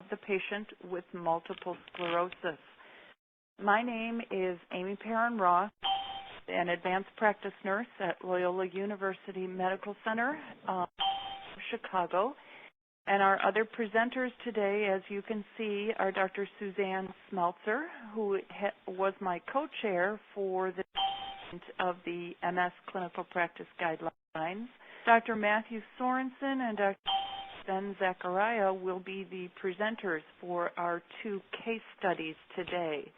the patient with multiple sclerosis. My name is Amy Perrin Ross, an advanced practice nurse at Loyola University Medical Center, Chicago. And our other presenters today, as you can see, are Dr. Suzanne Smeltzer, who was my co-chair for the of the MS Clinical Practice Guidelines. Dr. Matthew Sorenson and Dr. Ben-Zacharia will be the presenters for our two case studies today.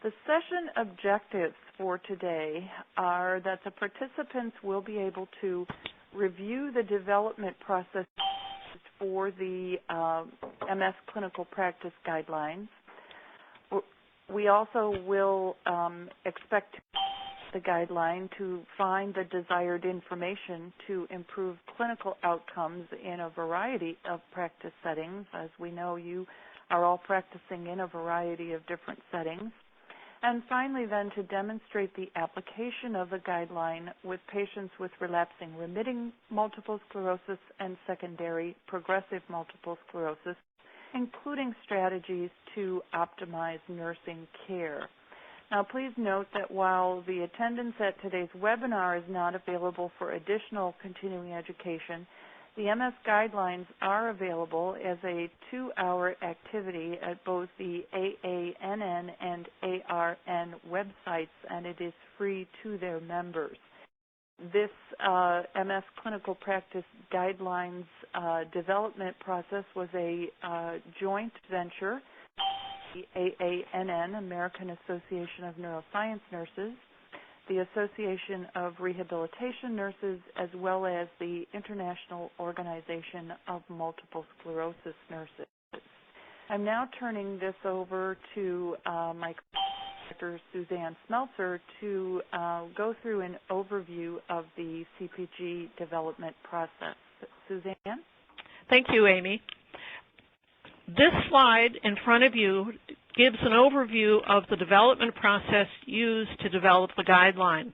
The session objectives for today are that the participants will be able to review the development process for the MS Clinical Practice Guidelines. We also will expect the guideline to find the desired information to improve clinical outcomes in a variety of practice settings. As we know, you are all practicing in a variety of different settings. And finally, then, to demonstrate the application of the guideline with patients with relapsing remitting multiple sclerosis and secondary progressive multiple sclerosis, including strategies to optimize nursing care. Now, please note that while the attendance at today's webinar is not available for additional continuing education, the MS guidelines are available as a 2-hour activity at both the AANN and ARN websites, and it is free to their members. This MS Clinical Practice Guidelines development process was a joint venture, the AANN, American Association of Neuroscience Nurses, the Association of Rehabilitation Nurses, as well as the International Organization of Multiple Sclerosis Nurses. I'm now turning this over to my Dr. Suzanne Smeltzer to go through an overview of the CPG development process. Suzanne? Thank you, Amy. This slide in front of you gives an overview of the development process used to develop the guideline.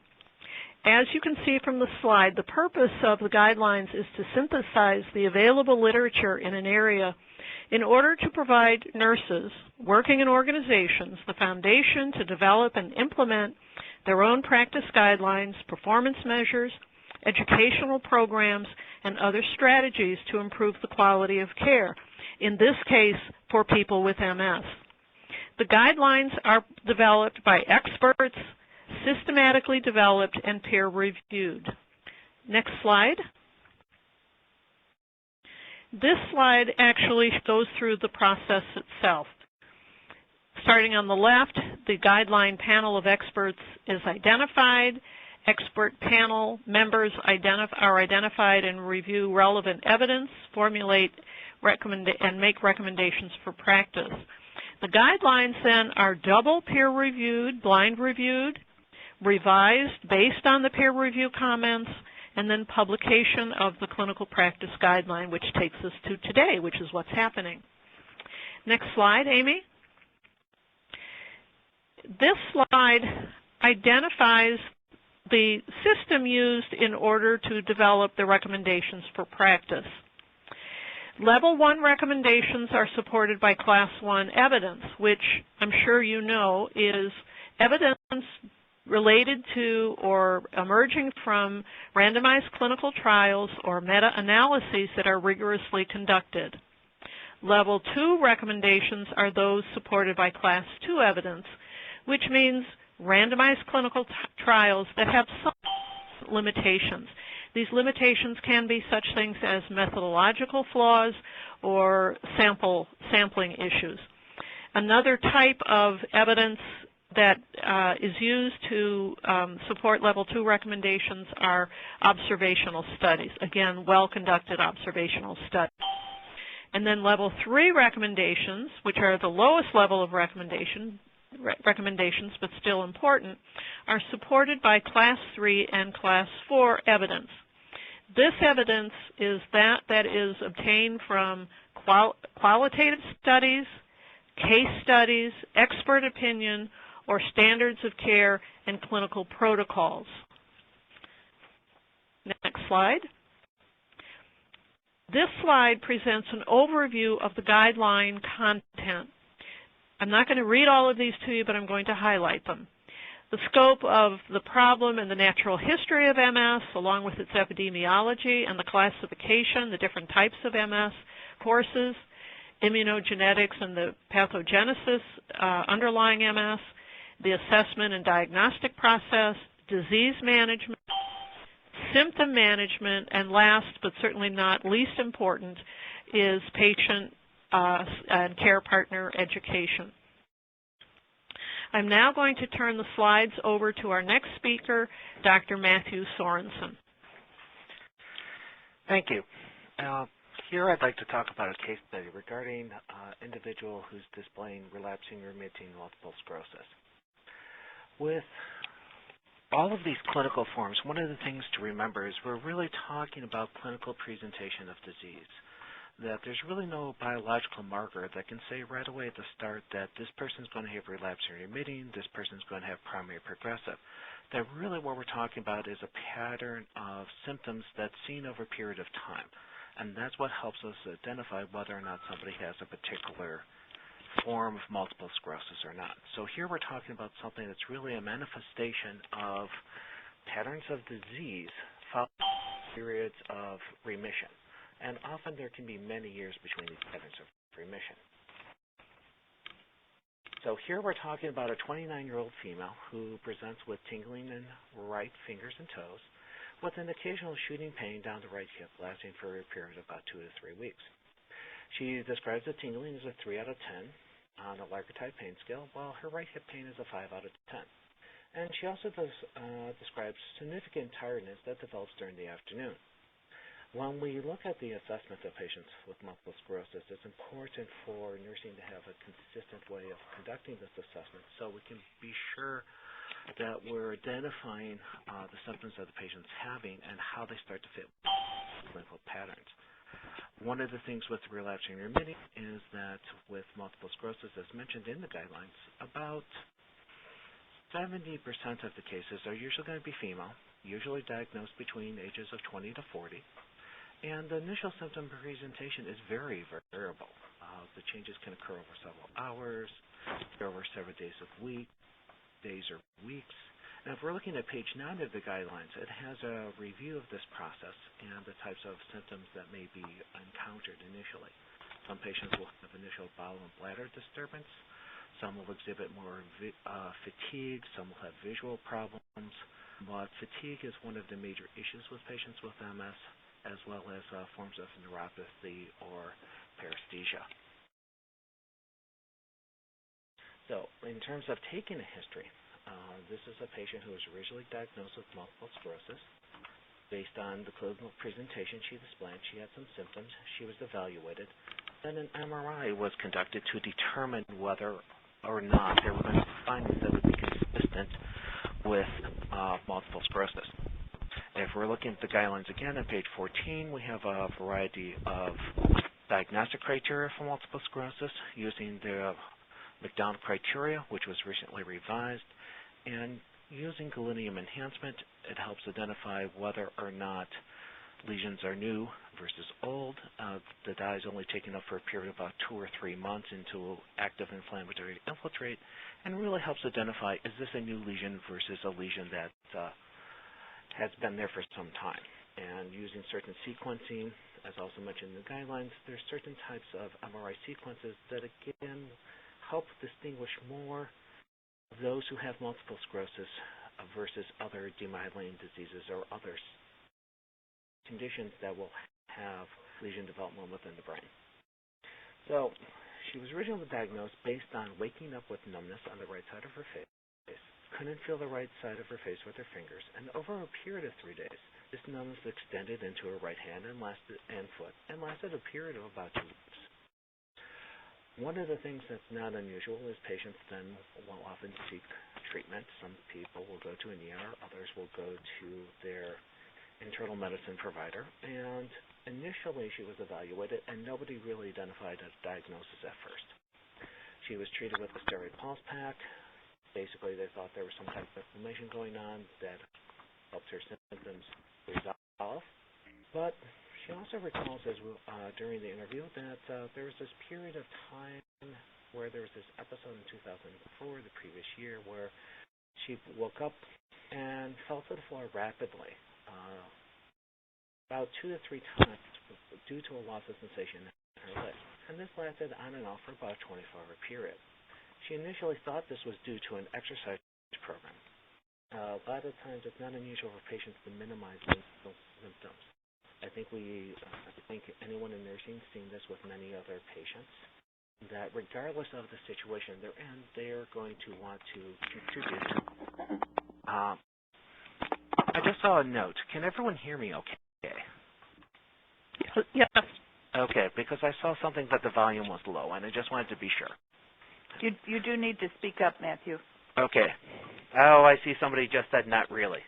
As you can see from the slide, the purpose of the guidelines is to synthesize the available literature in an area in order to provide nurses working in organizations the foundation to develop and implement their own practice guidelines, performance measures, educational programs, and other strategies to improve the quality of care, in this case for people with MS. The guidelines are developed by experts, systematically developed, and peer-reviewed. Next slide. This slide actually goes through the process itself. Starting on the left, the guideline panel of experts is identified. Expert panel members are identified and review relevant evidence, formulate and make recommendations for practice. The guidelines then are double peer-reviewed, blind reviewed, revised based on the peer review comments, and then publication of the clinical practice guideline, which takes us to today, which is what's happening. Next slide, Amy. This slide identifies the system used in order to develop the recommendations for practice. Level 1 recommendations are supported by Class 1 evidence, which I'm sure you know is evidence related to or emerging from randomized clinical trials or meta-analyses that are rigorously conducted. Level 2 recommendations are those supported by Class 2 evidence, which means randomized clinical trials that have some limitations. These limitations can be such things as methodological flaws or sampling issues. Another type of evidence that is used to support Level 2 recommendations are observational studies. Again, well-conducted observational studies. And then Level 3 recommendations, which are the lowest level of recommendations, but still important, are supported by Class 3 and Class 4 evidence. This evidence is that is obtained from qualitative studies, case studies, expert opinion, or standards of care and clinical protocols. Next slide. This slide presents an overview of the guideline content. I'm not going to read all of these to you, but I'm going to highlight them. The scope of the problem and the natural history of MS, along with its epidemiology and the classification, the different types of MS courses, immunogenetics and the pathogenesis underlying MS, the assessment and diagnostic process, disease management, symptom management, and last but certainly not least important is patient and care partner education. I'm now going to turn the slides over to our next speaker, Dr. Matthew Sorenson. Thank you. Here I'd like to talk about a case study regarding an individual who's displaying relapsing remitting multiple sclerosis. With all of these clinical forms, one of the things to remember is we're really talking about clinical presentation of disease, that there's really no biological marker that can say right away at the start that this person's going to have relapsing remitting, this person's going to have primary progressive. That really what we're talking about is a pattern of symptoms that's seen over a period of time. And that's what helps us identify whether or not somebody has a particular form of multiple sclerosis or not. So here we're talking about something that's really a manifestation of patterns of disease following periods of remission. And often there can be many years between these patterns of remission. So here we're talking about a 29-year-old female who presents with tingling in right fingers and toes, with an occasional shooting pain down the right hip lasting for a period of about 2 to 3 weeks. She describes the tingling as a 3 out of 10 on a Larger type pain scale, while her right hip pain is a 5 out of 10. And she also describes significant tiredness that develops during the afternoon. When we look at the assessment of patients with multiple sclerosis, it's important for nursing to have a consistent way of conducting this assessment so we can be sure that we're identifying the symptoms that the patient's having and how they start to fit clinical patterns. One of the things with relapsing remitting is that with multiple sclerosis, as mentioned in the guidelines, about 70% of the cases are usually going to be female, usually diagnosed between ages of 20 to 40, and the initial symptom presentation is very variable. The changes can occur over several hours, over several days or weeks. Now, if we're looking at page 9 of the guidelines, it has a review of this process and the types of symptoms that may be encountered initially. Some patients will have initial bowel and bladder disturbance. Some will exhibit more fatigue. Some will have visual problems. But fatigue is one of the major issues with patients with MS, as well as forms of neuropathy or paresthesia. So in terms of taking a history, this is a patient who was originally diagnosed with multiple sclerosis. Based on the clinical presentation she displayed, she had some symptoms. She was evaluated. Then an MRI was conducted to determine whether or not there were findings that would be consistent with multiple sclerosis. If we're looking at the guidelines again on page 14, we have a variety of diagnostic criteria for multiple sclerosis using the McDonald criteria, which was recently revised. And using gadolinium enhancement, it helps identify whether or not lesions are new versus old. The dye is only taken up for a period of about 2 or 3 months into active inflammatory infiltrate, and really helps identify, is this a new lesion versus a lesion that has been there for some time. And using certain sequencing, as also mentioned in the guidelines, there's certain types of MRI sequences that, again, help distinguish more those who have multiple sclerosis versus other demyelinating diseases or other conditions that will have lesion development within the brain. So she was originally diagnosed based on waking up with numbness on the right side of her face, couldn't feel the right side of her face with her fingers, and over a period of 3 days, this numbness extended into her right hand and foot and lasted a period of about 2 weeks. One of the things that's not unusual is patients then will often seek treatment. Some people will go to an ER, others will go to their internal medicine provider, and initially she was evaluated and nobody really identified a diagnosis at first. She was treated with a steroid pulse pack. Basically, they thought there was some type of inflammation going on that helped her symptoms resolve, but She also recalls during the interview that there was this period of time where there was this episode in 2004, the previous year, where she woke up and fell to the floor rapidly, about 2 to 3 times due to a loss of sensation in her leg. And this lasted on and off for about a 24-hour period. She initially thought this was due to an exercise program. A lot of times it's not unusual for patients to minimize those symptoms. I think anyone in nursing has seen this with many other patients, that regardless of the situation they're in, they're going to want to contribute. I just saw a note. Can everyone hear me okay? Yes. Okay, because I saw something that the volume was low, and I just wanted to be sure. You do need to speak up, Matthew. Okay. Oh, I see somebody just said not really.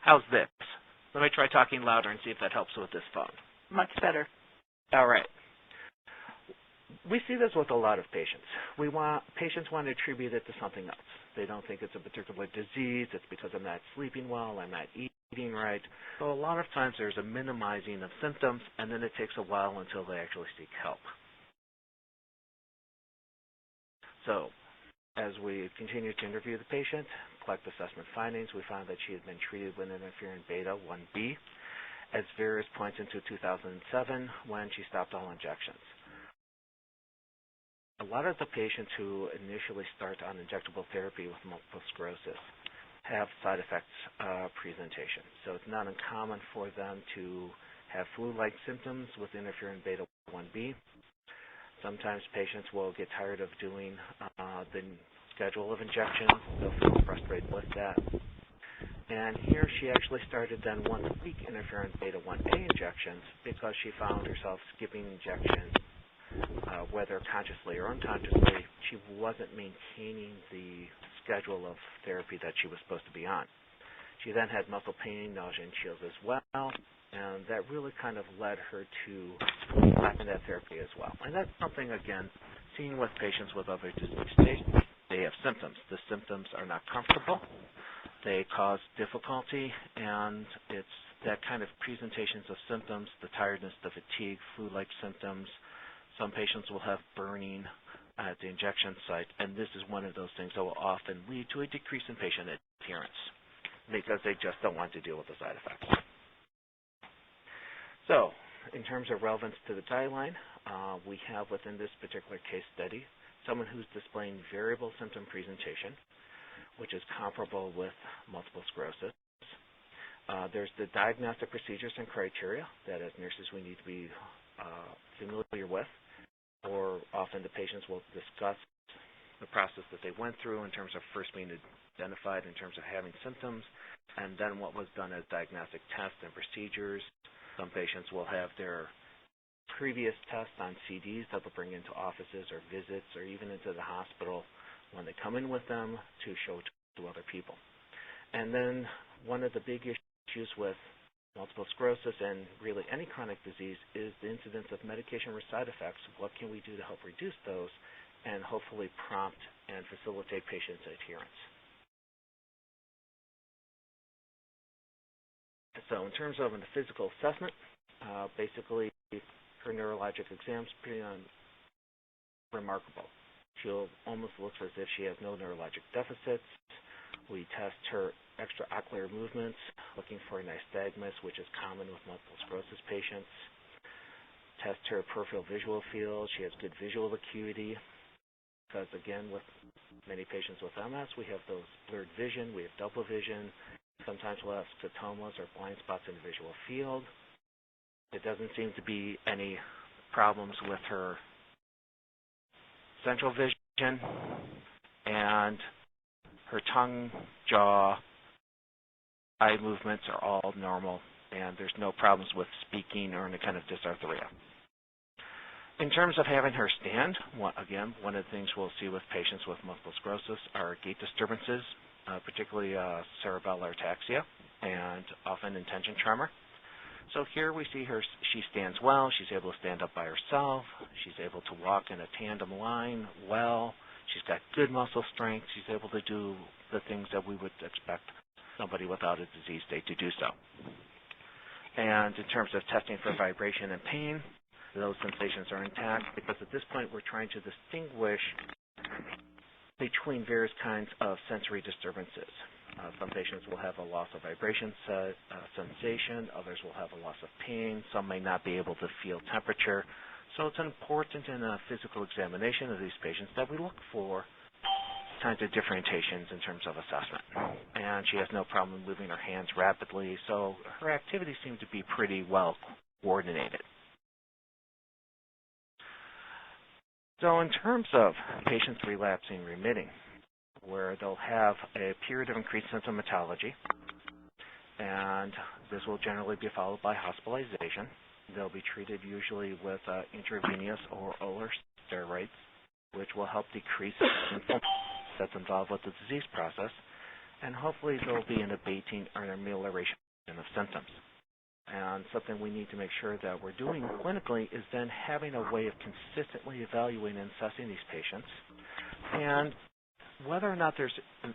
How's this? Let me try talking louder and see if that helps with this phone. Much better. All right. We see this with a lot of patients. Patients want to attribute it to something else. They don't think it's a particular disease. It's because I'm not sleeping well, I'm not eating right. So a lot of times there's a minimizing of symptoms, and then it takes a while until they actually seek help. So as we continue to interview the patient, collect assessment findings, we found that she had been treated with interferon beta 1B at various points into 2007 when she stopped all injections. A lot of the patients who initially start on injectable therapy with multiple sclerosis have side effects presentation. So it's not uncommon for them to have flu-like symptoms with interferon beta 1B. Sometimes patients will get tired of doing the schedule of injections. They'll feel frustrated with that. And here she actually started then once-a-week interferon beta 1A injections because she found herself skipping injections. Whether consciously or unconsciously, she wasn't maintaining the schedule of therapy that she was supposed to be on. She then had muscle pain, nausea, and chills as well, and that really kind of led her to stopping that therapy as well. And that's something, again, seen with patients with other disease states. They have symptoms. The symptoms are not comfortable. They cause difficulty, and it's that kind of presentations of symptoms, the tiredness, the fatigue, flu-like symptoms. Some patients will have burning at the injection site, and this is one of those things that will often lead to a decrease in patient adherence because they just don't want to deal with the side effects. So, in terms of relevance to the guideline, we have within this particular case study someone who's displaying variable symptom presentation, which is comparable with multiple sclerosis. There's the diagnostic procedures and criteria that as nurses we need to be familiar with, or often the patients will discuss the process that they went through in terms of first being identified in terms of having symptoms, and then what was done as diagnostic tests and procedures. Some patients will have their previous tests on CDs that they'll bring into offices or visits or even into the hospital when they come in with them to show to other people. And then one of the big issues with multiple sclerosis and really any chronic disease is the incidence of medication or side effects. What can we do to help reduce those and hopefully prompt and facilitate patients' adherence? So in terms of the physical assessment, basically her neurologic exam's pretty remarkable. She'll almost look as if she has no neurologic deficits. We test her extraocular movements, looking for nystagmus, which is common with multiple sclerosis patients. Test her peripheral visual field. She has good visual acuity because, again, with many patients with MS, we have those blurred vision, we have double vision. Sometimes we'll have scotomas or blind spots in the visual field. There doesn't seem to be any problems with her central vision, and her tongue, jaw, eye movements are all normal, and there's no problems with speaking or any kind of dysarthria. In terms of having her stand, again, one of the things we'll see with patients with multiple sclerosis are gait disturbances, particularly cerebellar ataxia and often intention tremor. So here we see her, she stands well, she's able to stand up by herself, she's able to walk in a tandem line well, she's got good muscle strength, she's able to do the things that we would expect somebody without a disease state to do so. And in terms of testing for vibration and pain, those sensations are intact because at this point we're trying to distinguish between various kinds of sensory disturbances. Some patients will have a loss of vibration sensation, others will have a loss of pain, some may not be able to feel temperature. So it's important in a physical examination of these patients that we look for kinds of differentiations in terms of assessment. And she has no problem moving her hands rapidly, so her activities seem to be pretty well coordinated. So in terms of patients relapsing remitting, where they'll have a period of increased symptomatology, and this will generally be followed by hospitalization. They'll be treated usually with intravenous or oral steroids, which will help decrease symptoms that's involved with the disease process, and hopefully there will be an abating or an amelioration of symptoms. And something we need to make sure that we're doing clinically is then having a way of consistently evaluating and assessing these patients, and whether or not there's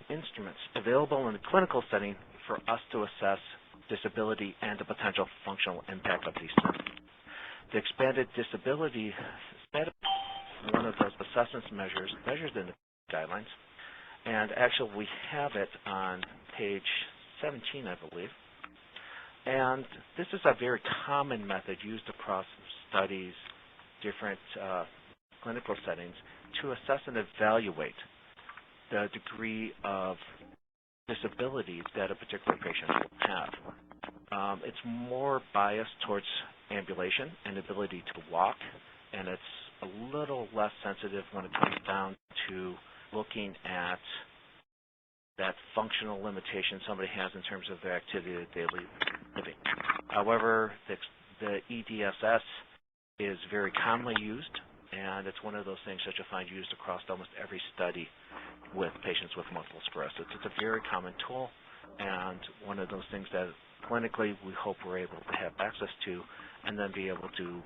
instruments available in the clinical setting for us to assess disability and the potential functional impact of these symptoms. The expanded disability status is one of those assessment measures measured in the guidelines, and actually we have it on page 17, I believe. And this is a very common method used across studies, different clinical settings, to assess and evaluate the degree of disability that a particular patient will have. It's more biased towards ambulation and ability to walk, and it's a little less sensitive when it comes down to looking at that functional limitation somebody has in terms of their activity of daily living. However, the EDSS is very commonly used, and it's one of those things that you'll find used across almost every study with patients with multiple sclerosis. It's a very common tool, and one of those things that clinically we hope we're able to have access to and then be able to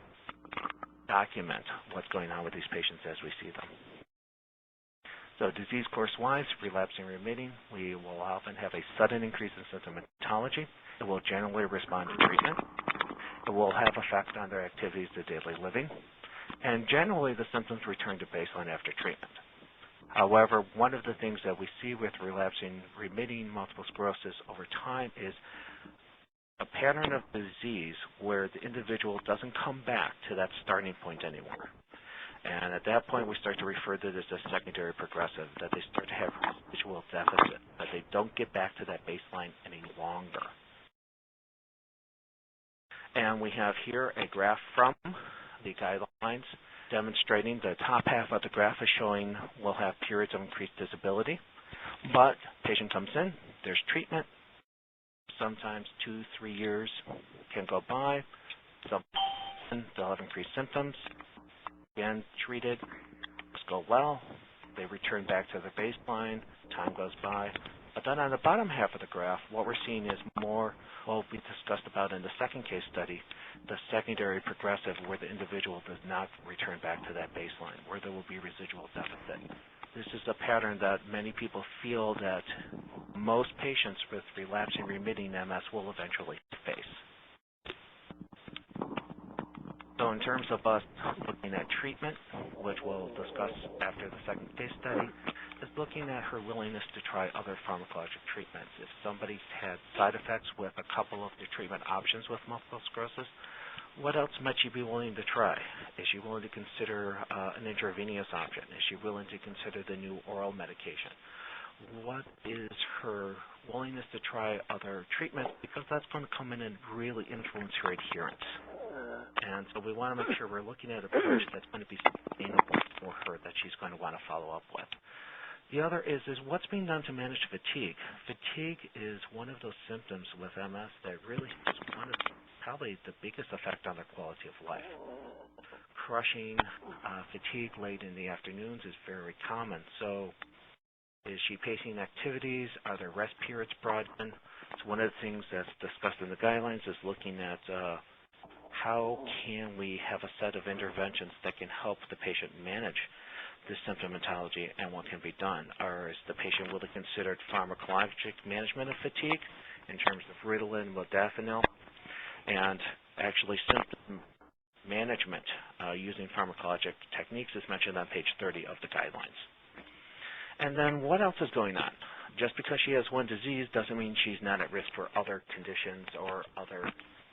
document what's going on with these patients as we see them. So disease course-wise, relapsing remitting, we will often have a sudden increase in symptomatology. It will generally respond to treatment. It will have effect on their activities of daily living. And generally, the symptoms return to baseline after treatment. However, one of the things that we see with relapsing remitting multiple sclerosis over time is a pattern of disease where the individual doesn't come back to that starting point anymore. And at that point, we start to refer to this as secondary progressive, that they start to have residual deficit, that they don't get back to that baseline any longer. And we have here a graph from the guidelines demonstrating the top half of the graph is showing we'll have periods of increased disability, but patient comes in, there's treatment. Sometimes 2-3 years can go by. Some they'll have increased symptoms. Again, treated, things go well, they return back to their baseline, time goes by. But then on the bottom half of the graph, what we're seeing is more what we discussed about in the second case study, the secondary progressive, where the individual does not return back to that baseline, where there will be residual deficit. This is a pattern that many people feel that most patients with relapsing remitting MS will eventually face. So in terms of us looking at treatment, which we'll discuss after the second case study, is looking at her willingness to try other pharmacologic treatments. If somebody's had side effects with a couple of the treatment options with multiple sclerosis, what else might she be willing to try? Is she willing to consider an intravenous option? Is she willing to consider the new oral medication? What is her willingness to try other treatments? Because that's going to come in and really influence her adherence. And so we want to make sure we're looking at an approach that's going to be sustainable for her that she's going to want to follow up with. The other is what's being done to manage fatigue. Fatigue is one of those symptoms with MS that really is one of probably the biggest effect on their quality of life. Crushing fatigue late in the afternoons is very common. So is she pacing activities? Are there rest periods brought in? So one of the things that's discussed in the guidelines is looking at how can we have a set of interventions that can help the patient manage this symptomatology and what can be done. Or is the patient willing to consider pharmacologic management of fatigue in terms of Ritalin, modafinil? And actually symptom management using pharmacologic techniques is mentioned on page 30 of the guidelines. And then what else is going on? Just because she has one disease doesn't mean she's not at risk for other conditions or other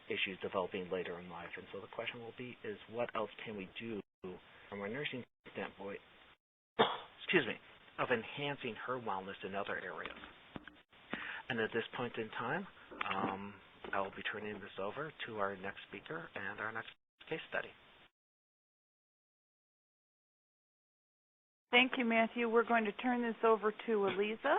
issues developing later in life. And so the question will be is what else can we do from a nursing standpoint, excuse me, of enhancing her wellness in other areas. And at this point in time, I will be turning this over to our next speaker and our next case study. Thank you, Matthew. We're going to turn this over to Aliza.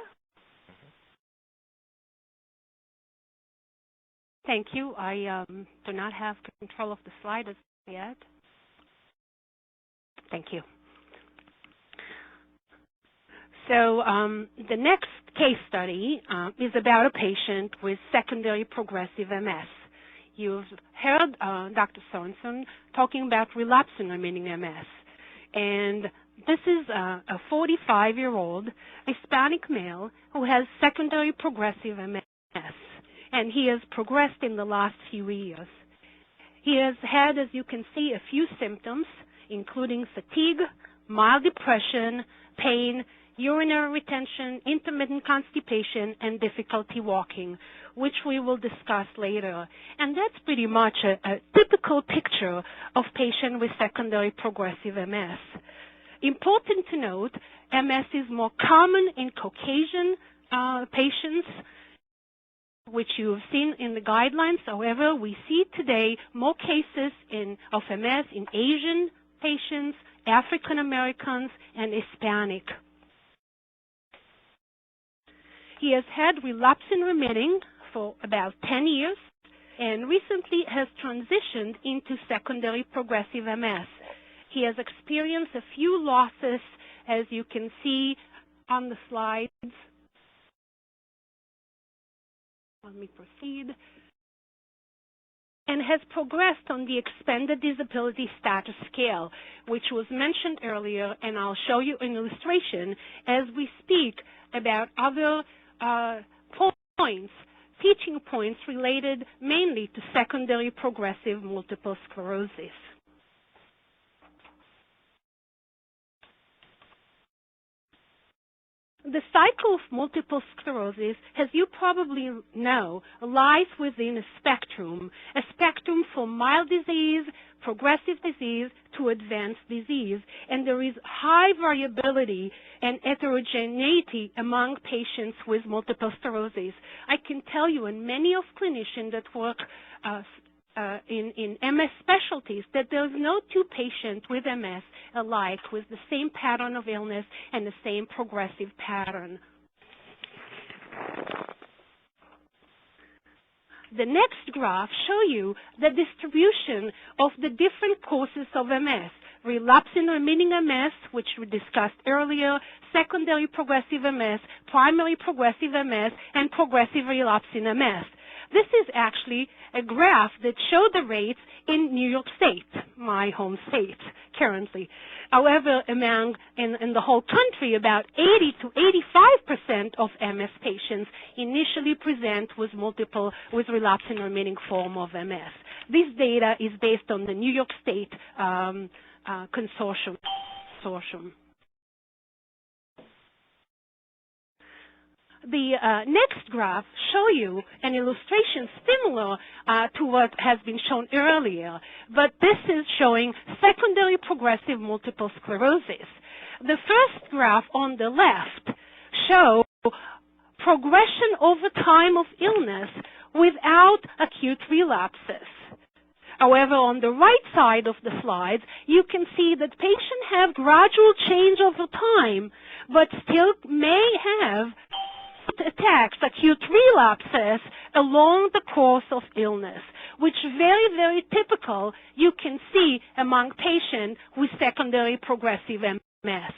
Thank you. I do not have control of the slide as yet. Thank you. So the next case study is about a patient with secondary progressive MS. You've heard Dr. Sorenson talking about relapsing remitting MS. And this is a 45-year-old Hispanic male who has secondary progressive MS. And he has progressed in the last few years. He has had, as you can see, a few symptoms, including fatigue, mild depression, pain, urinary retention, intermittent constipation, and difficulty walking, which we will discuss later. And that's pretty much a typical picture of patient with secondary progressive MS. Important to note, MS is more common in Caucasian patients, which you've seen in the guidelines. However, we see today more cases of MS in Asian patients, African Americans, and Hispanic. He has had relapsing remitting for about 10 years and recently has transitioned into secondary progressive MS. He has experienced a few losses, as you can see on the slides. Let me proceed. And has progressed on the expanded disability status scale, which was mentioned earlier, and I'll show you an illustration as we speak about other points, teaching points related mainly to secondary progressive multiple sclerosis. The cycle of multiple sclerosis, as you probably know, lies within a spectrum from mild disease, progressive disease, to advanced disease. And there is high variability and heterogeneity among patients with multiple sclerosis. I can tell you, and many of clinicians that work in MS specialties, that there's no two patients with MS alike with the same pattern of illness and the same progressive pattern. The next graph shows you the distribution of the different causes of MS. Relapsing remitting MS, which we discussed earlier, secondary progressive MS, primary progressive MS, and progressive relapsing MS. This is actually a graph that shows the rates in New York State, my home state currently. However, in the whole country, about 80 to 85% of MS patients initially present with relapsing remitting form of MS. This data is based on the New York State consortium. The next graph shows you an illustration similar to what has been shown earlier, but this is showing secondary progressive multiple sclerosis. The first graph on the left shows progression over time of illness without acute relapses. However, on the right side of the slides, you can see that patients have gradual change over time, but still may have attacks, acute relapses along the course of illness, which very, very typical you can see among patients with secondary progressive MS.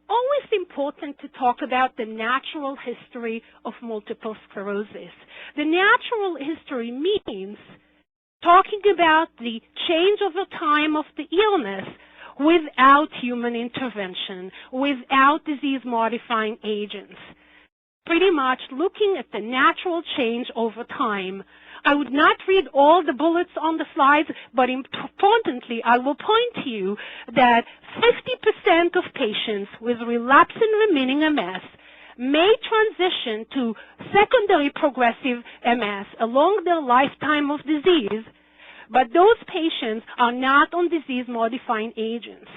Always important to talk about the natural history of multiple sclerosis. The natural history means talking about the change over time of the illness without human intervention, without disease-modifying agents. pretty much looking at the natural change over time. I would not read all the bullets on the slides, but importantly, I will point to you that 50% of patients with relapsing remitting MS may transition to secondary progressive MS along their lifetime of disease, but those patients are not on disease-modifying agents.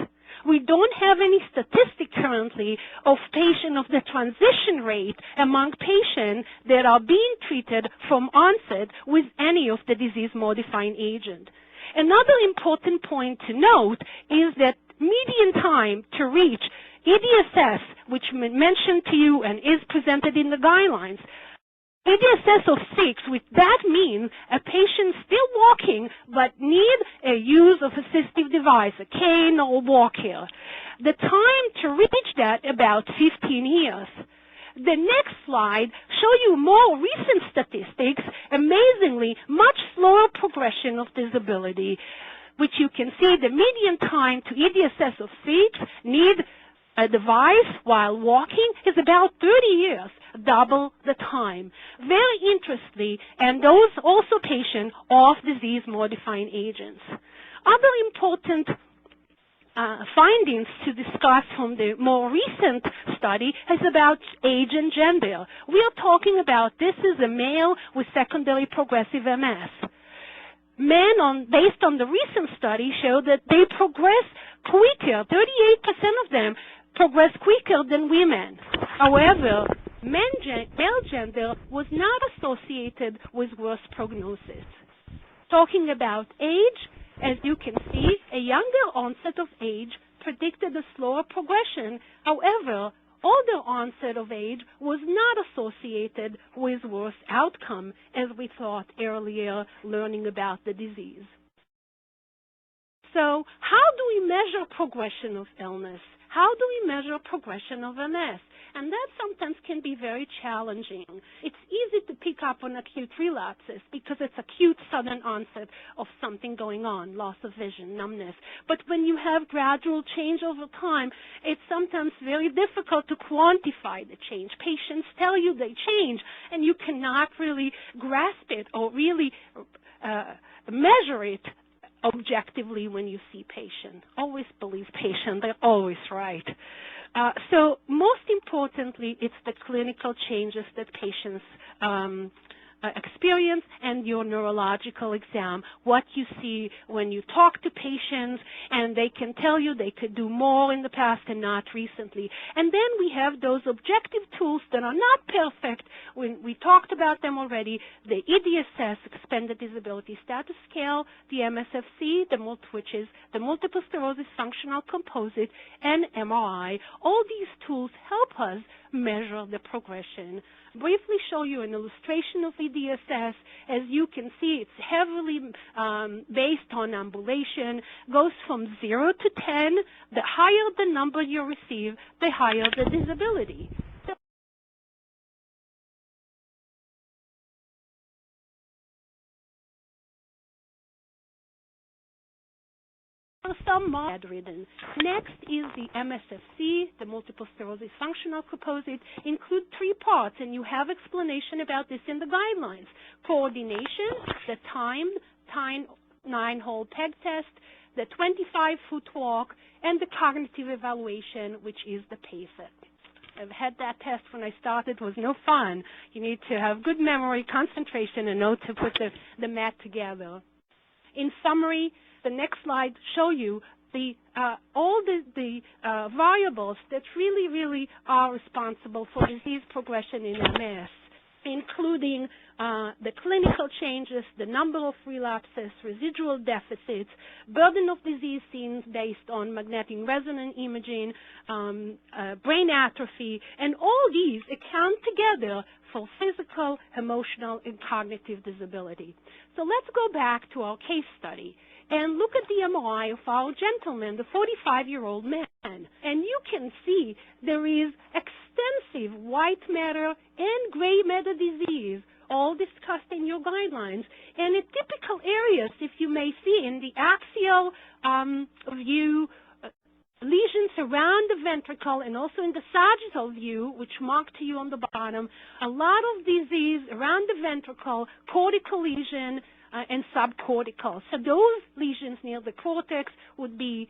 We don't have any statistic currently of the transition rate among patients that are being treated from onset with any of the disease-modifying agent. Another important point to note is that median time to reach EDSS, which mentioned to you and is presented in the guidelines, EDSS of 6, which that means a patient still walking but need a use of assistive device, a cane or walker. The time to reach that, about 15 years. The next slide show you more recent statistics, amazingly much slower progression of disability, which you can see the median time to EDSS of 6 need a device while walking is about 30 years, double the time. Very interestingly, and those also patients off disease-modifying agents. Other important findings to discuss from the more recent study is about age and gender. We are talking about this is a male with secondary progressive MS. Men, based on the recent study, show that they progress quicker. 38% of them progress quicker than women. However, male gender was not associated with worse prognosis. Talking about age, as you can see, a younger onset of age predicted a slower progression. However, older onset of age was not associated with worse outcome, as we thought earlier learning about the disease. So how do we measure progression of illness? How do we measure progression of MS? And that sometimes can be very challenging. It's easy to pick up on acute relapses because it's acute sudden onset of something going on, loss of vision, numbness. But when you have gradual change over time, it's sometimes very difficult to quantify the change. Patients tell you they change, and you cannot really grasp it or really measure it objectively when you see patient. Always believe patient, they're always right. So most importantly, it's the clinical changes that patients experience and your neurological exam, what you see when you talk to patients, and they can tell you they could do more in the past and not recently. And then we have those objective tools that are not perfect. When we talked about them already, the EDSS, Expanded Disability Status Scale, the MSFC, which is the Multiple Sclerosis Functional Composite, and MRI. All these tools help us measure the progression. Briefly show you an illustration of EDSS. As you can see, it's heavily based on ambulation, goes from 0 to 10. The higher the number you receive, the higher the disability. Some bedridden. Next is the MSFC, the Multiple Sclerosis Functional Composite, include 3 parts, and you have explanation about this in the guidelines. Coordination, the timed 9-hole peg test, the 25-foot walk, and the cognitive evaluation, which is the PACE-IT. I've had that test when I started. It was no fun. You need to have good memory, concentration, and know to put the mat together. In summary, the next slide show you all the variables that really are responsible for disease progression in MS, including the clinical changes, the number of relapses, residual deficits, burden of disease seen based on magnetic resonance imaging, brain atrophy, and all these account together for physical, emotional, and cognitive disability. So let's go back to our case study and look at the MRI of our gentleman, the 45-year-old man. And you can see there is extensive white matter and gray matter disease, all discussed in your guidelines. And in typical areas, if you may see in the axial view, lesions around the ventricle and also in the sagittal view, which marked to you on the bottom, a lot of disease around the ventricle, cortical lesion, and subcortical. So those lesions near the cortex would be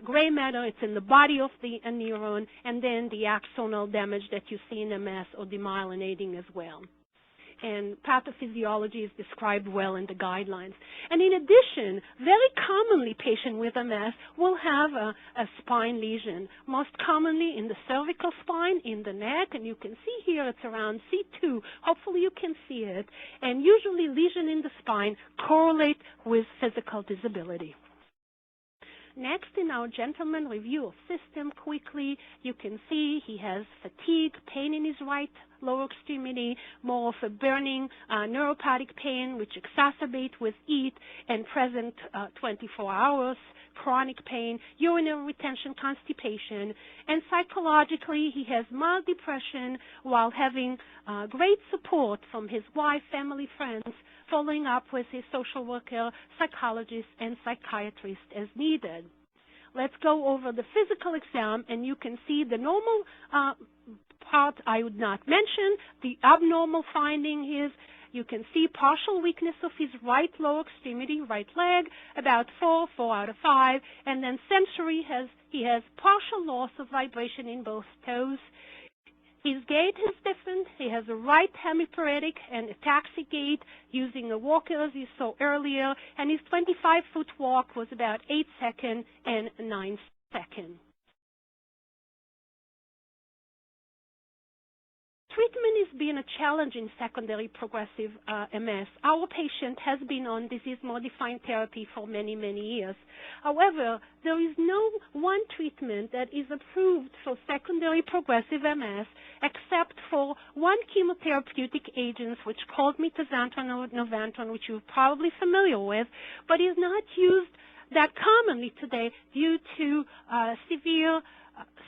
gray matter. It's in the body of the neuron, and then the axonal damage that you see in MS or demyelinating as well. And pathophysiology is described well in the guidelines. And in addition, very commonly patients with MS will have a spine lesion, most commonly in the cervical spine, in the neck, and you can see here it's around C2. Hopefully you can see it. And usually lesion in the spine correlate with physical disability. Next, in our gentleman review of system, quickly, you can see he has fatigue, pain in his right lower extremity, more of a burning neuropathic pain, which exacerbate with EAT and present 24 hours, chronic pain, urinary retention, constipation, and psychologically he has mild depression while having great support from his wife, family, friends, following up with his social worker, psychologist, and psychiatrist as needed. Let's go over the physical exam, and you can see the normal part I would not mention. The abnormal finding is you can see partial weakness of his right lower extremity, right leg, about 4 out of 5, and then sensory he has partial loss of vibration in both toes. His gait is different. He has a right hemiparetic and ataxic gait using a walker, as you saw earlier, and his 25-foot walk was about 8 seconds and 9 seconds. Treatment has been a challenge in secondary progressive MS. Our patient has been on disease-modifying therapy for many, many years. However, there is no one treatment that is approved for secondary progressive MS except for one chemotherapeutic agent, which is called mitazatrone or Novantrone, which you're probably familiar with, but is not used that commonly today due to severe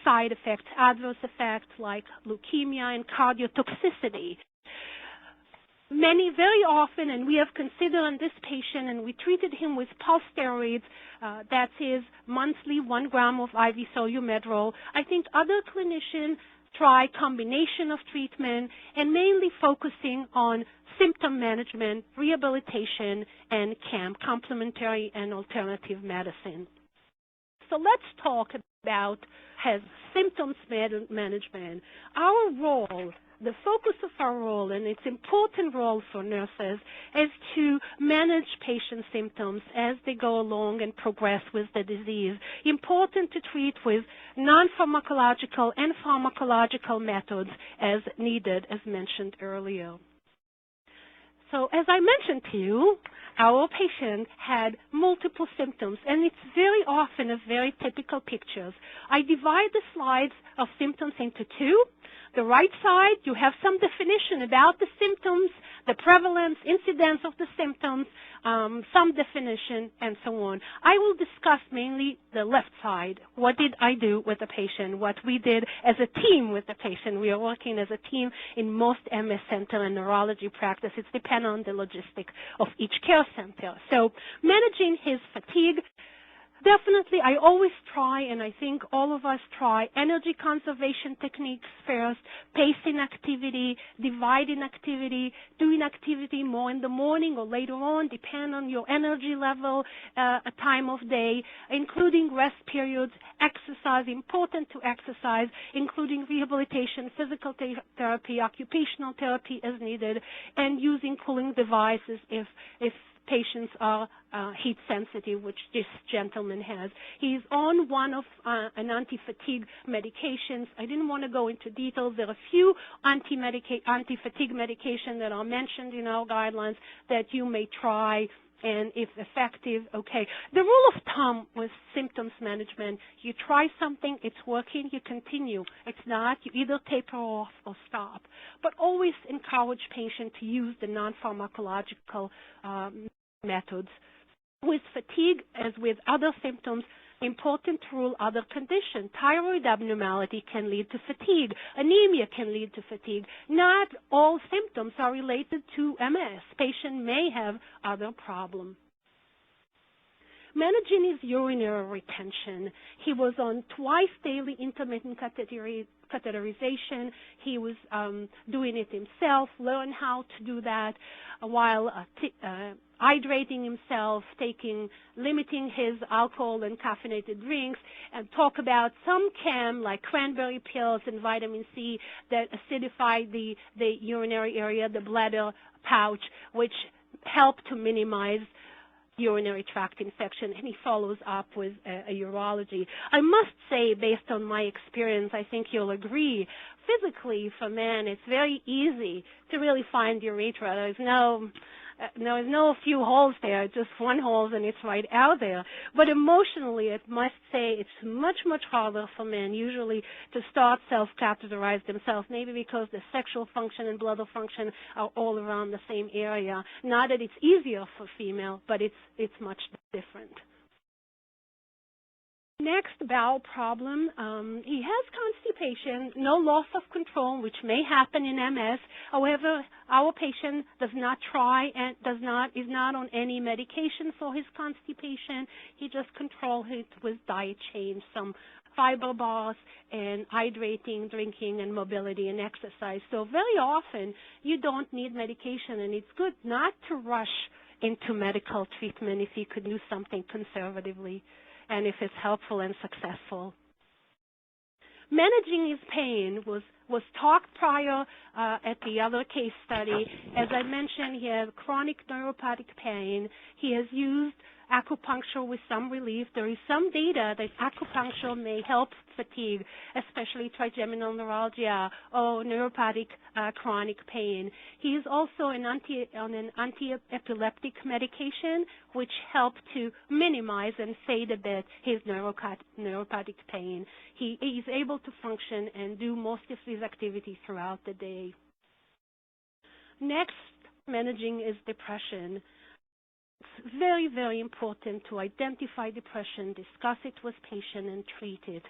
side effects, adverse effects like leukemia and cardiotoxicity. Very often, and we have considered on this patient, and we treated him with pulse steroids, that is monthly 1 gram of IV Solu-Medrol. I think other clinicians try combination of treatment and mainly focusing on symptom management, rehabilitation, and CAMP, complementary and alternative medicine. So let's talk about symptoms management. Our role, the focus of our role, and its important role for nurses, is to manage patient symptoms as they go along and progress with the disease. Important to treat with non-pharmacological and pharmacological methods as needed, as mentioned earlier. So as I mentioned to you, our patient had multiple symptoms, and it's very often a very typical pictures. I divide the slides of symptoms into two. The right side, you have some definition about the symptoms, the prevalence, incidence of the symptoms, some definition, and so on. I will discuss mainly the left side. What did I do with the patient? What we did as a team with the patient. We are working as a team in most MS center and neurology practice. It depends on the logistics of each care center. So managing his fatigue, definitely, I always try, and I think all of us try, energy conservation techniques first, pacing activity, dividing activity, doing activity more in the morning or later on, depend on your energy level, a time of day, including rest periods, exercise, important to exercise, including rehabilitation, physical therapy, occupational therapy as needed, and using cooling devices if patients are heat sensitive, which this gentleman has. He's on one of an anti-fatigue medications. I didn't want to go into details. There are a few anti-fatigue medications that are mentioned in our guidelines that you may try, and if effective, okay. The rule of thumb with symptoms management, you try something, it's working, you continue. It's not, you either taper off or stop. But always encourage patients to use the non-pharmacological methods. With fatigue, as with other symptoms, important to rule other conditions. Thyroid abnormality can lead to fatigue. Anemia can lead to fatigue. Not all symptoms are related to MS. Patient may have other problems. Managing his urinary retention, he was on twice daily intermittent catheterization. He was doing it himself, learned how to do that while hydrating himself, limiting his alcohol and caffeinated drinks, and talk about some chem like cranberry pills and vitamin C that acidify the urinary area, the bladder pouch, which help to minimize urinary tract infection, and he follows up with a urology. I must say, based on my experience, I think you'll agree, physically for men, it's very easy to really find urethra. There's no few holes there, just one hole and it's right out there. But emotionally, I must say it's much, much harder for men usually to start self-catheterize themselves, maybe because the sexual function and bladder function are all around the same area. Not that it's easier for female, but it's much different. Next, bowel problem. He has constipation, no loss of control, which may happen in MS. However, our patient does not try and is not on any medication for his constipation. He just controls it with diet change, some fiber bars, and hydrating, drinking, and mobility and exercise. So very often, you don't need medication, and it's good not to rush into medical treatment if you could do something conservatively, and if it's helpful and successful. Managing his pain was talked prior at the other case study. As I mentioned, he has chronic neuropathic pain. He has used acupuncture with some relief. There is some data that acupuncture may help fatigue, especially trigeminal neuralgia or neuropathic chronic pain. He is also on an anti-epileptic medication, which help to minimize and fade a bit his neuropathic pain. He is able to function and do most of his activities throughout the day. Next, managing is depression. It's very, very important to identify depression, discuss it with patient, and treat it.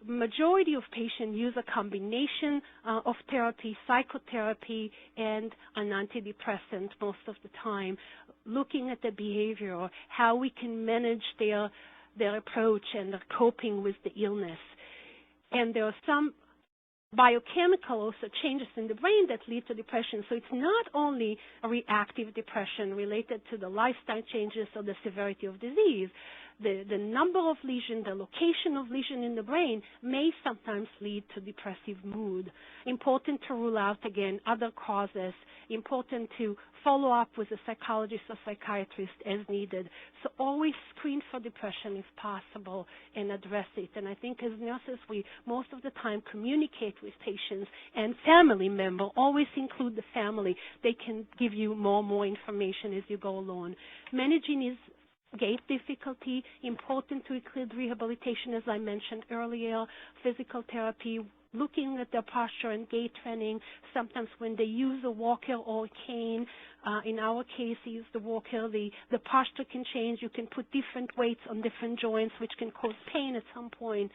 Majority of patients use a combination of therapy, psychotherapy, and an antidepressant most of the time, looking at the behavior, how we can manage their approach and their coping with the illness. And there are some biochemical also changes in the brain that lead to depression. So it's not only a reactive depression related to the lifestyle changes or the severity of disease. The number of lesions, the location of lesion in the brain may sometimes lead to depressive mood. Important to rule out, again, other causes. Important to follow up with a psychologist or psychiatrist as needed. So always screen for depression if possible and address it. And I think as nurses, we most of the time communicate with patients and family members. Always include the family. They can give you more information as you go along. Managing is gait difficulty, important to include rehabilitation, as I mentioned earlier, physical therapy, looking at their posture and gait training. Sometimes when they use a walker or a cane, in our case, use the walker, the posture can change. You can put different weights on different joints, which can cause pain at some point.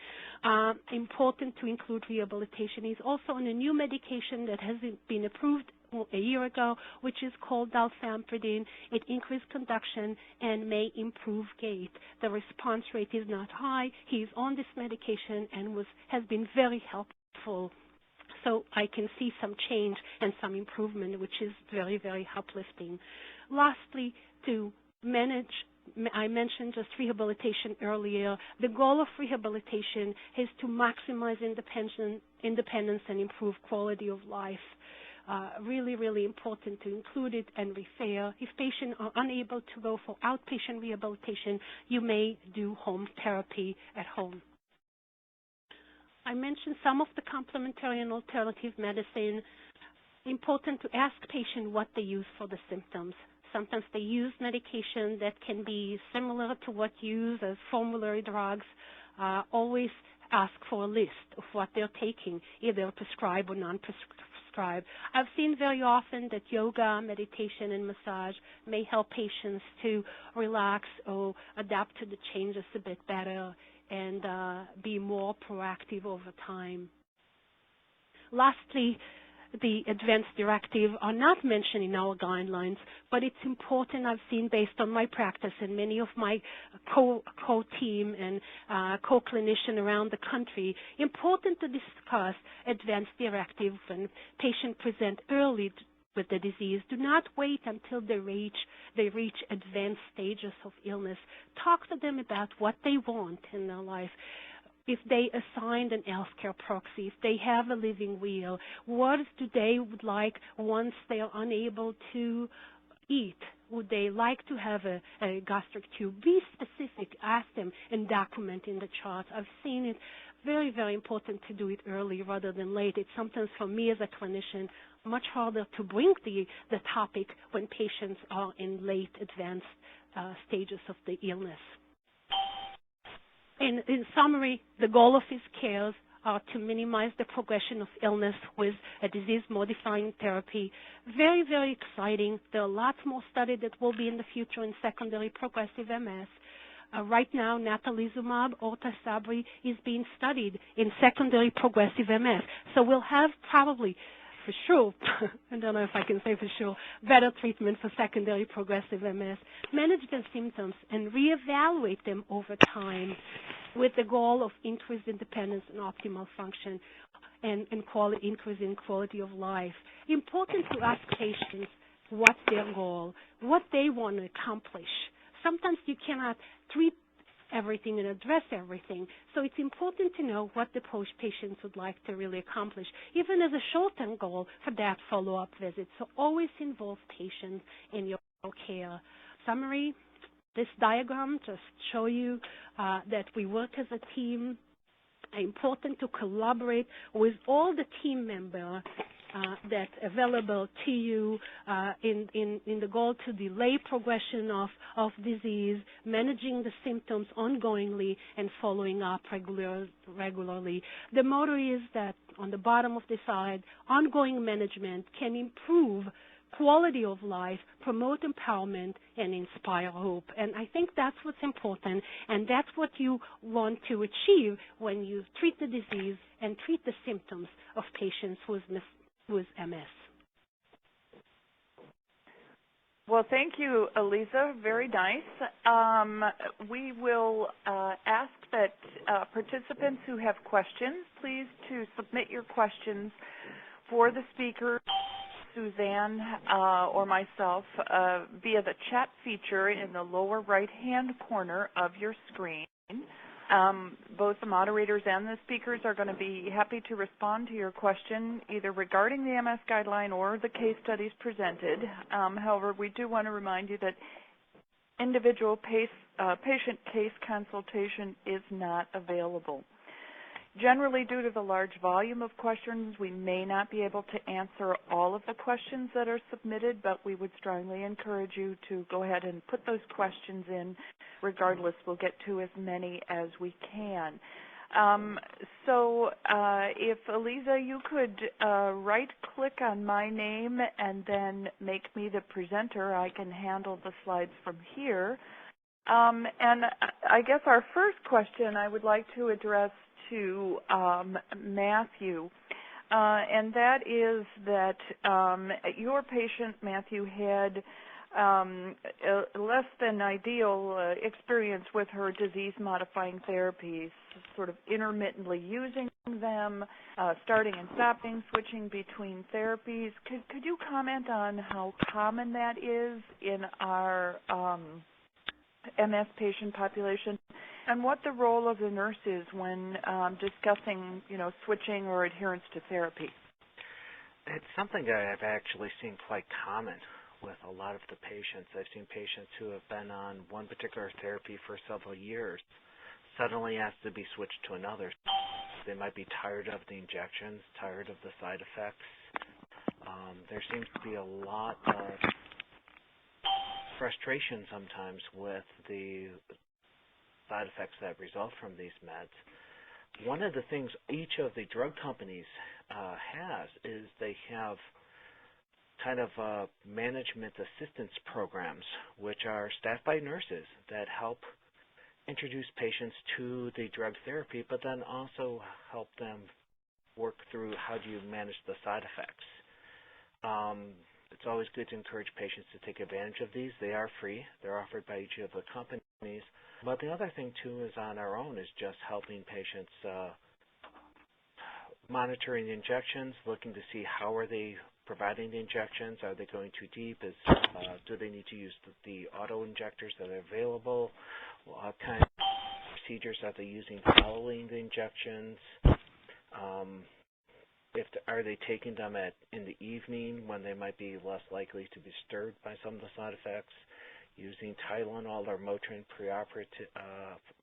Important to include rehabilitation. He's also on a new medication that has been approved a year ago, which is called dalfampridine. It increases conduction and may improve gait. The response rate is not high. He's on this medication and has been very helpful. So I can see some change and some improvement, which is very, very uplifting. Lastly, to manage, I mentioned just rehabilitation earlier. The goal of rehabilitation is to maximize independence and improve quality of life. Really, really important to include it and refer. If patients are unable to go for outpatient rehabilitation, you may do home therapy at home. I mentioned some of the complementary and alternative medicine. Important to ask patients what they use for the symptoms. Sometimes they use medication that can be similar to what you use as formulary drugs. Always ask for a list of what they're taking, either prescribed or non-prescribed. I've seen very often that yoga, meditation, and massage may help patients to relax or adapt to the changes a bit better and be more proactive over time. Lastly, the advanced directive are not mentioned in our guidelines, but it's important. I've seen based on my practice and many of my co-team and co-clinician around the country, important to discuss advanced directive when patients present early with the disease. Do not wait until they reach advanced stages of illness. Talk to them about what they want in their life. If they assigned an healthcare proxy, if they have a living will, what do they would like once they are unable to eat? Would they like to have a gastric tube? Be specific. Ask them and document in the chart. I've seen it very, very important to do it early rather than late. It's sometimes for me as a clinician much harder to bring the topic when patients are in late advanced stages of the illness. In summary, the goal of these cares are to minimize the progression of illness with a disease-modifying therapy. Very, very exciting. There are lots more studies that will be in the future in secondary progressive MS. Right now, natalizumab or Tysabri is being studied in secondary progressive MS. So we'll have probably, for sure, I don't know if I can say for sure, better treatment for secondary progressive MS. Manage the symptoms and reevaluate them over time with the goal of increased independence and optimal function and increase in quality of life. Important to ask patients what's their goal, what they want to accomplish. Sometimes you cannot treat everything and address everything. So it's important to know what the patients would like to really accomplish, even as a short-term goal for that follow-up visit. So always involve patients in your care. Summary, this diagram just show you that we work as a team. Important to collaborate with all the team members that's available to you in the goal to delay progression of disease, managing the symptoms ongoingly, and following up regularly. The motto is that on the bottom of the slide, ongoing management can improve quality of life, promote empowerment, and inspire hope. And I think that's what's important, and that's what you want to achieve when you treat the disease and treat the symptoms of patients with MS. Well, thank you, Aliza. Very nice. We will ask that participants who have questions, please to submit your questions for the speaker, Suzanne or myself, via the chat feature in the lower right-hand corner of your screen. Both the moderators and the speakers are going to be happy to respond to your question, either regarding the MS guideline or the case studies presented. However, we do want to remind you that individual patient case consultation is not available. Generally, due to the large volume of questions, we may not be able to answer all of the questions that are submitted, but we would strongly encourage you to go ahead and put those questions in. Regardless, we'll get to as many as we can. So if, Aliza, you could right-click on my name and then make me the presenter, I can handle the slides from here. And I guess our first question I would like to address to Matthew, and that is that your patient, Matthew, had less than ideal experience with her disease-modifying therapies, sort of intermittently using them, starting and stopping, switching between therapies. Could you comment on how common that is in our MS patient population, and what the role of the nurse is when discussing, switching or adherence to therapy? It's something that I've actually seen quite common with a lot of the patients. I've seen patients who have been on one particular therapy for several years suddenly asked to be switched to another. They might be tired of the injections, tired of the side effects. There seems to be a lot of frustration sometimes with the side effects that result from these meds. One of the things each of the drug companies has is they have kind of management assistance programs, which are staffed by nurses that help introduce patients to the drug therapy, but then also help them work through how do you manage the side effects. It's always good to encourage patients to take advantage of these. They are free. They're offered by each of the companies. But the other thing, too, is on our own is just helping patients monitoring the injections, looking to see how are they providing the injections. Are they going too deep? Do they need to use the auto-injectors that are available? What kind of procedures are they using following the injections? Are they taking them in the evening when they might be less likely to be disturbed by some of the side effects? Using Tylenol or Motrin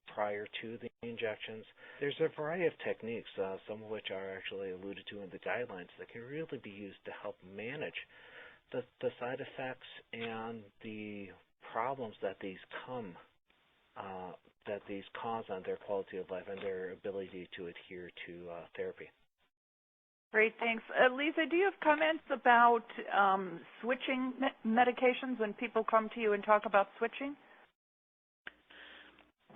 prior to the injections. There's a variety of techniques, some of which are actually alluded to in the guidelines, that can really be used to help manage the side effects and the problems that these cause on their quality of life and their ability to adhere to therapy. Great, thanks. Lisa, do you have comments about switching medications when people come to you and talk about switching?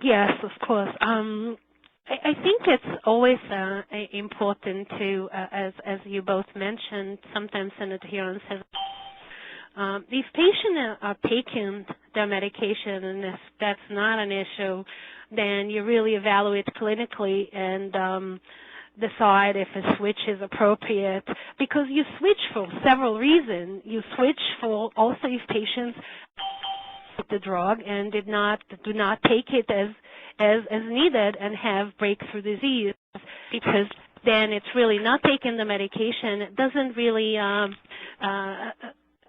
Yes, of course. I think it's always important to, as you both mentioned, sometimes an adherence has. If patients are taking their medication and if that's not an issue, then you really evaluate clinically and decide if a switch is appropriate, because you switch for several reasons. You switch for also if patients take the drug and do not take it as needed and have breakthrough disease, because then it's really not taking the medication. It doesn't really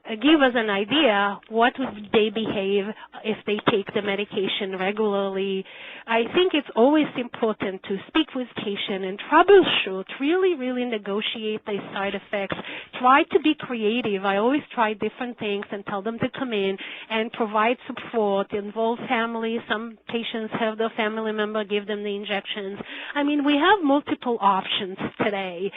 give us an idea what would they behave if they take the medication regularly. I think it's always important to speak with patient and troubleshoot, really negotiate the side effects, try to be creative. I always try different things and tell them to come in and provide support, involve family. Some patients have their family member give them the injections. I mean, we have multiple options today.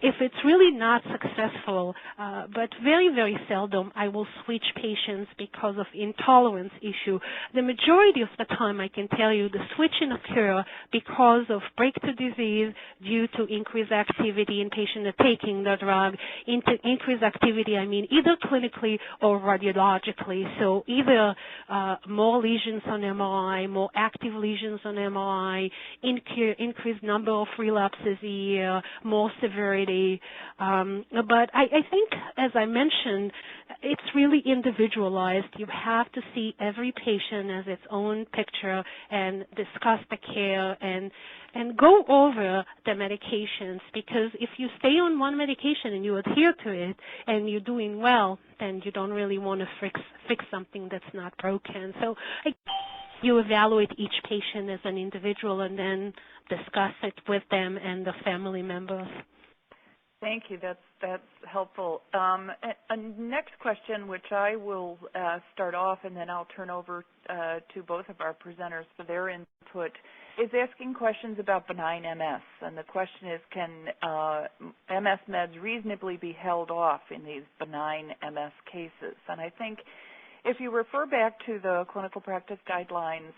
If it's really not successful, but very seldom I will switch patients because of intolerance issue. The majority of the time, I can tell you, the switching occur because of breakthrough disease due to increased activity in patients that are taking the drug. Increased activity, I mean, either clinically or radiologically. So either more lesions on MRI, more active lesions on MRI, increased number of relapses a year, more severity. But I think, as I mentioned, it's really individualized. You have to see every patient as its own picture and discuss the care and go over the medications, because if you stay on one medication and you adhere to it and you're doing well, then you don't really want to fix something that's not broken. So you evaluate each patient as an individual and then discuss it with them and the family members. Thank you. That's helpful. A next question, which I will start off, and then I'll turn over to both of our presenters for their input, is asking questions about benign MS. And the question is, can MS meds reasonably be held off in these benign MS cases? And I think if you refer back to the clinical practice guidelines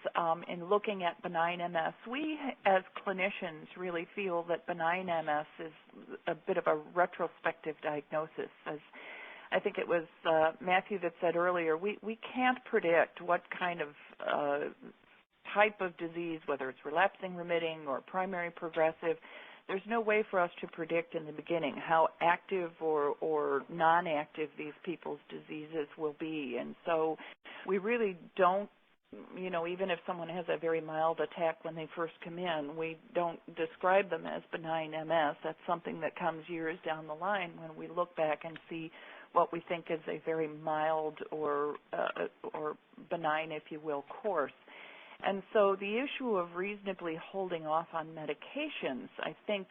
in looking at benign MS, we as clinicians really feel that benign MS is a bit of a retrospective diagnosis. As I think it was Matthew that said earlier, we can't predict what kind of type of disease, whether it's relapsing, remitting, or primary progressive. There's no way for us to predict in the beginning how active or non-active these people's diseases will be. And so we really don't, even if someone has a very mild attack when they first come in, we don't describe them as benign MS. That's something that comes years down the line when we look back and see what we think is a very mild or benign, if you will, course. And so the issue of reasonably holding off on medications, I think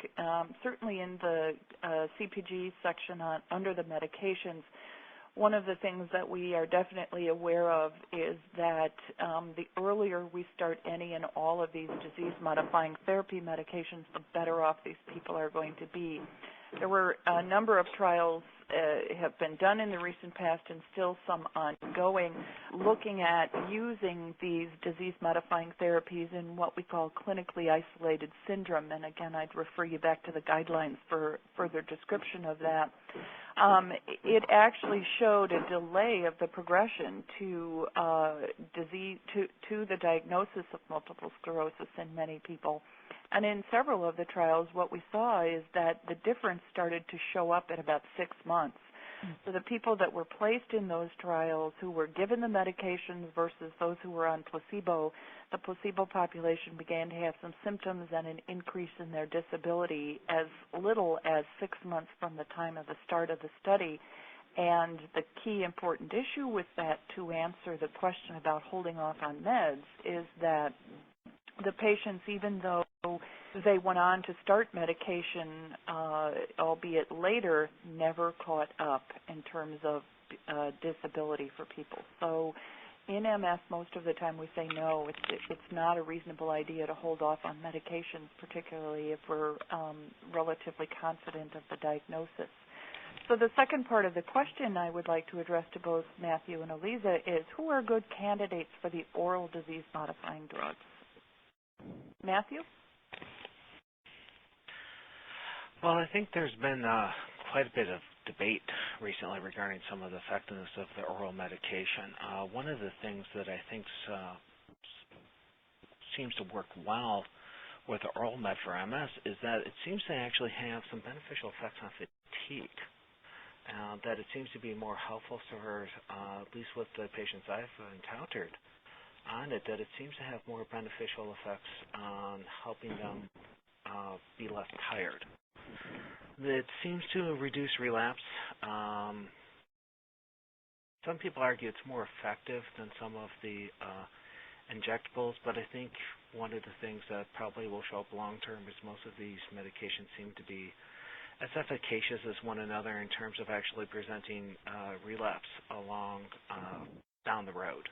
certainly in the CPG section under the medications, one of the things that we are definitely aware of is that the earlier we start any and all of these disease-modifying therapy medications, the better off these people are going to be. There were a number of trials have been done in the recent past and still some ongoing looking at using these disease-modifying therapies in what we call clinically isolated syndrome. And again, I'd refer you back to the guidelines for further description of that. It actually showed a delay of the progression to disease to the diagnosis of multiple sclerosis in many people. And in several of the trials, what we saw is that the difference started to show up at about 6 months. So the people that were placed in those trials who were given the medications versus those who were on placebo, the placebo population began to have some symptoms and an increase in their disability as little as 6 months from the time of the start of the study. And the key important issue with that, to answer the question about holding off on meds, is that the patients, even though they went on to start medication, albeit later, never caught up in terms of disability for people. So in MS, most of the time we say no, it's not a reasonable idea to hold off on medications, particularly if we're relatively confident of the diagnosis. So the second part of the question I would like to address to both Matthew and Aliza is, who are good candidates for the oral disease-modifying drugs? Matthew? Well, I think there's been quite a bit of debate recently regarding some of the effectiveness of the oral medication. One of the things that I think seems to work well with the oral med for MS is that it seems to actually have some beneficial effects on fatigue. That it seems to be more helpful for, at least with the patients I've encountered on it, that it seems to have more beneficial effects on helping them be less tired. It seems to reduce relapse. Some people argue it's more effective than some of the injectables, but I think one of the things that probably will show up long term is most of these medications seem to be as efficacious as one another in terms of actually presenting relapse along down the road.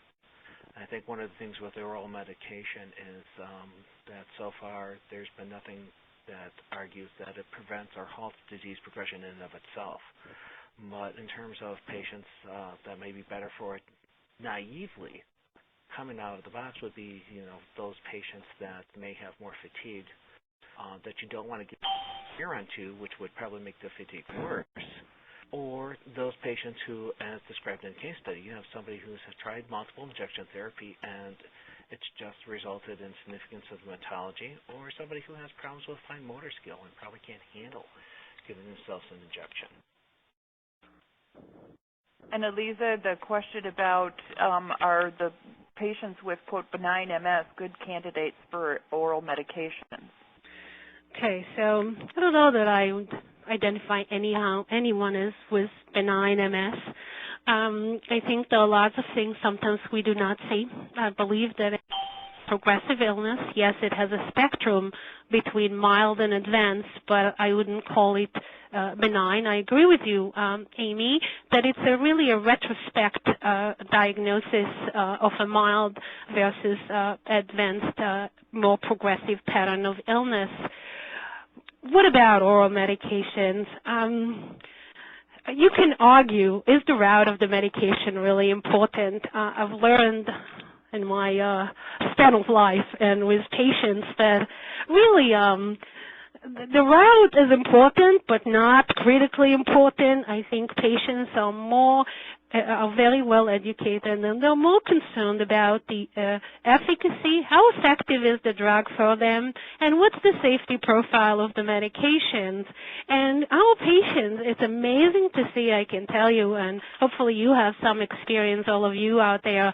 I think one of the things with oral medication is that so far there's been nothing that argues that it prevents or halts disease progression in and of itself. But in terms of patients that may be better for it naively, coming out of the box would be, those patients that may have more fatigue that you don't want to give urine to, which would probably make the fatigue worse. Or those patients who, as described in the case study, you have somebody who's tried multiple injection therapy and it's just resulted in significant symptomatology, or somebody who has problems with fine motor skill and probably can't handle giving themselves an injection. And Aliza, the question about are the patients with, quote, benign MS good candidates for oral medications? Okay, so I don't know that I would identify anyone as with benign MS. I think there are lots of things sometimes we do not see. I believe that progressive illness, yes, it has a spectrum between mild and advanced, but I wouldn't call it benign. I agree with you, Amy, that it's really a retrospect diagnosis of a mild versus advanced, more progressive pattern of illness. What about oral medications? You can argue, is the route of the medication really important? I've learned in my span of life and with patients that really the route is important, but not critically important. I think patients are very well educated, and they're more concerned about the efficacy, how effective is the drug for them, and what's the safety profile of the medications. And our patients, it's amazing to see, I can tell you, and hopefully you have some experience, all of you out there,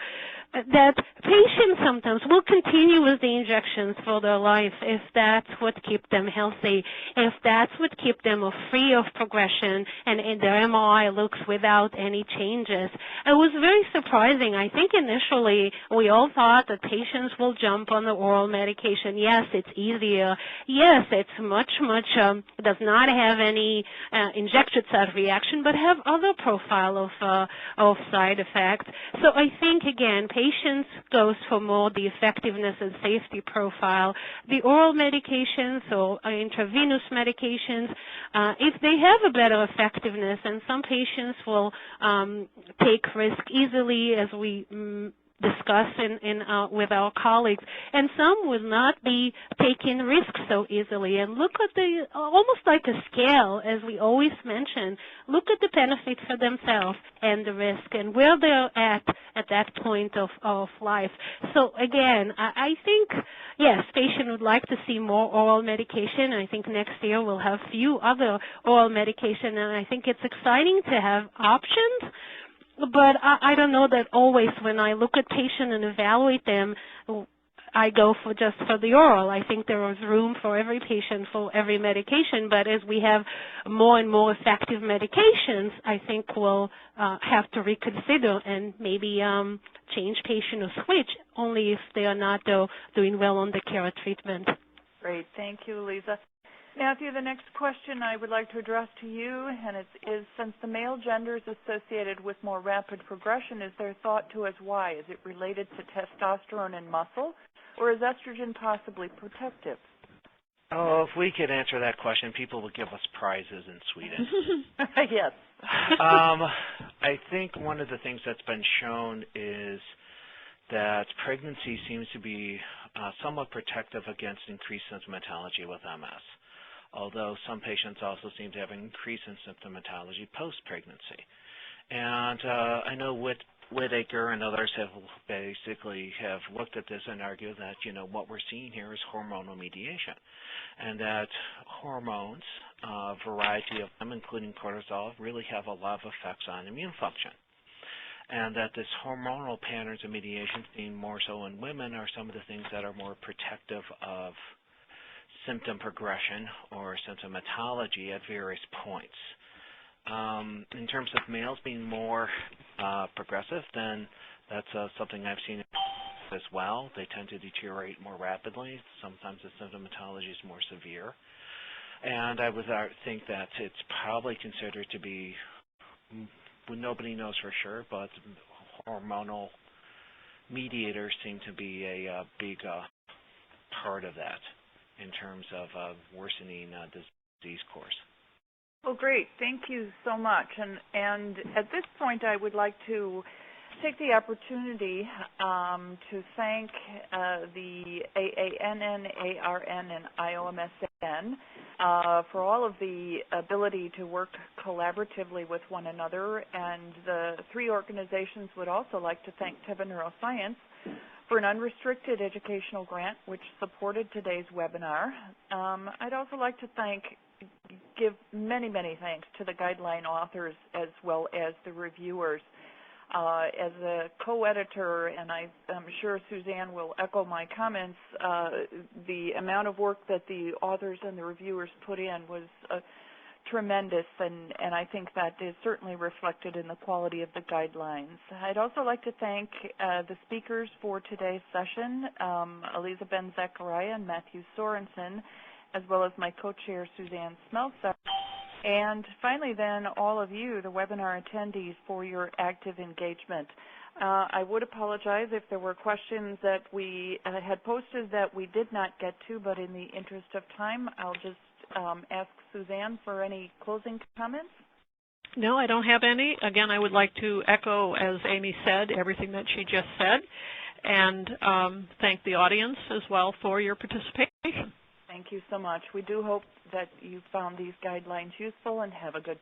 that patients sometimes will continue with the injections for their life if that's what keeps them healthy, if that's what keeps them free of progression, and their MRI looks without any changes. It was very surprising. I think initially we all thought that patients will jump on the oral medication. Yes, it's easier. Yes, it's much, does not have any injection site reaction, but have other profile of side effects. So I think, again, patients goes for more the effectiveness and safety profile. The oral medications or intravenous medications, if they have a better effectiveness, and some patients will take risk easily, as we discuss with our colleagues, and some will not be taking risks so easily. And look at almost like a scale, as we always mention, look at the benefit for themselves and the risk and where they're at that point of life. So again, I think, yes, patients would like to see more oral medication. I think next year we'll have few other oral medication, and I think it's exciting to have options. But I don't know that always when I look at patients and evaluate them, I go just for the oral. I think there is room for every patient for every medication, but as we have more and more effective medications, I think we'll have to reconsider and maybe change patient or switch only if they are not doing well on the care treatment. Great. Thank you, Aliza. Matthew, the next question I would like to address to you, and it is, since the male gender is associated with more rapid progression, is there thought to as why? Is it related to testosterone and muscle, or is estrogen possibly protective? Oh, if we could answer that question, people would give us prizes in Sweden. Yes. I think one of the things that's been shown is that pregnancy seems to be somewhat protective against increased symptomatology with MS, although some patients also seem to have an increase in symptomatology post-pregnancy. And I know Whitaker and others have basically looked at this and argue that, what we're seeing here is hormonal mediation, and that hormones, a variety of them, including cortisol, really have a lot of effects on immune function. And that this hormonal patterns of mediation, seen more so in women, are some of the things that are more protective of symptom progression or symptomatology at various points. In terms of males being more progressive, then that's something I've seen as well. They tend to deteriorate more rapidly. Sometimes the symptomatology is more severe. And I would think that it's probably considered to be, nobody knows for sure, but hormonal mediators seem to be a big part of that in terms of worsening disease course. Well, great. Thank you so much. And at this point, I would like to take the opportunity to thank the AANN, ARN, and IOMSN for all of the ability to work collaboratively with one another. And the three organizations would also like to thank Teva Neuroscience for an unrestricted educational grant which supported today's webinar. I'd also like to give many, many thanks to the guideline authors as well as the reviewers. As a co-editor, and I'm sure Suzanne will echo my comments, the amount of work that the authors and the reviewers put in was tremendous, and I think that is certainly reflected in the quality of the guidelines. I'd also like to thank the speakers for today's session, Aliza Ben-Zacharia and Matthew Sorenson, as well as my co-chair, Suzanne Smeltzer. And finally, then, all of you, the webinar attendees, for your active engagement. I would apologize if there were questions that we had posted that we did not get to, but in the interest of time, I'll just ask Suzanne for any closing comments. No, I don't have any. Again, I would like to echo, as Amy said, everything that she just said, and thank the audience as well for your participation. Thank you so much. We do hope that you found these guidelines useful, and have a good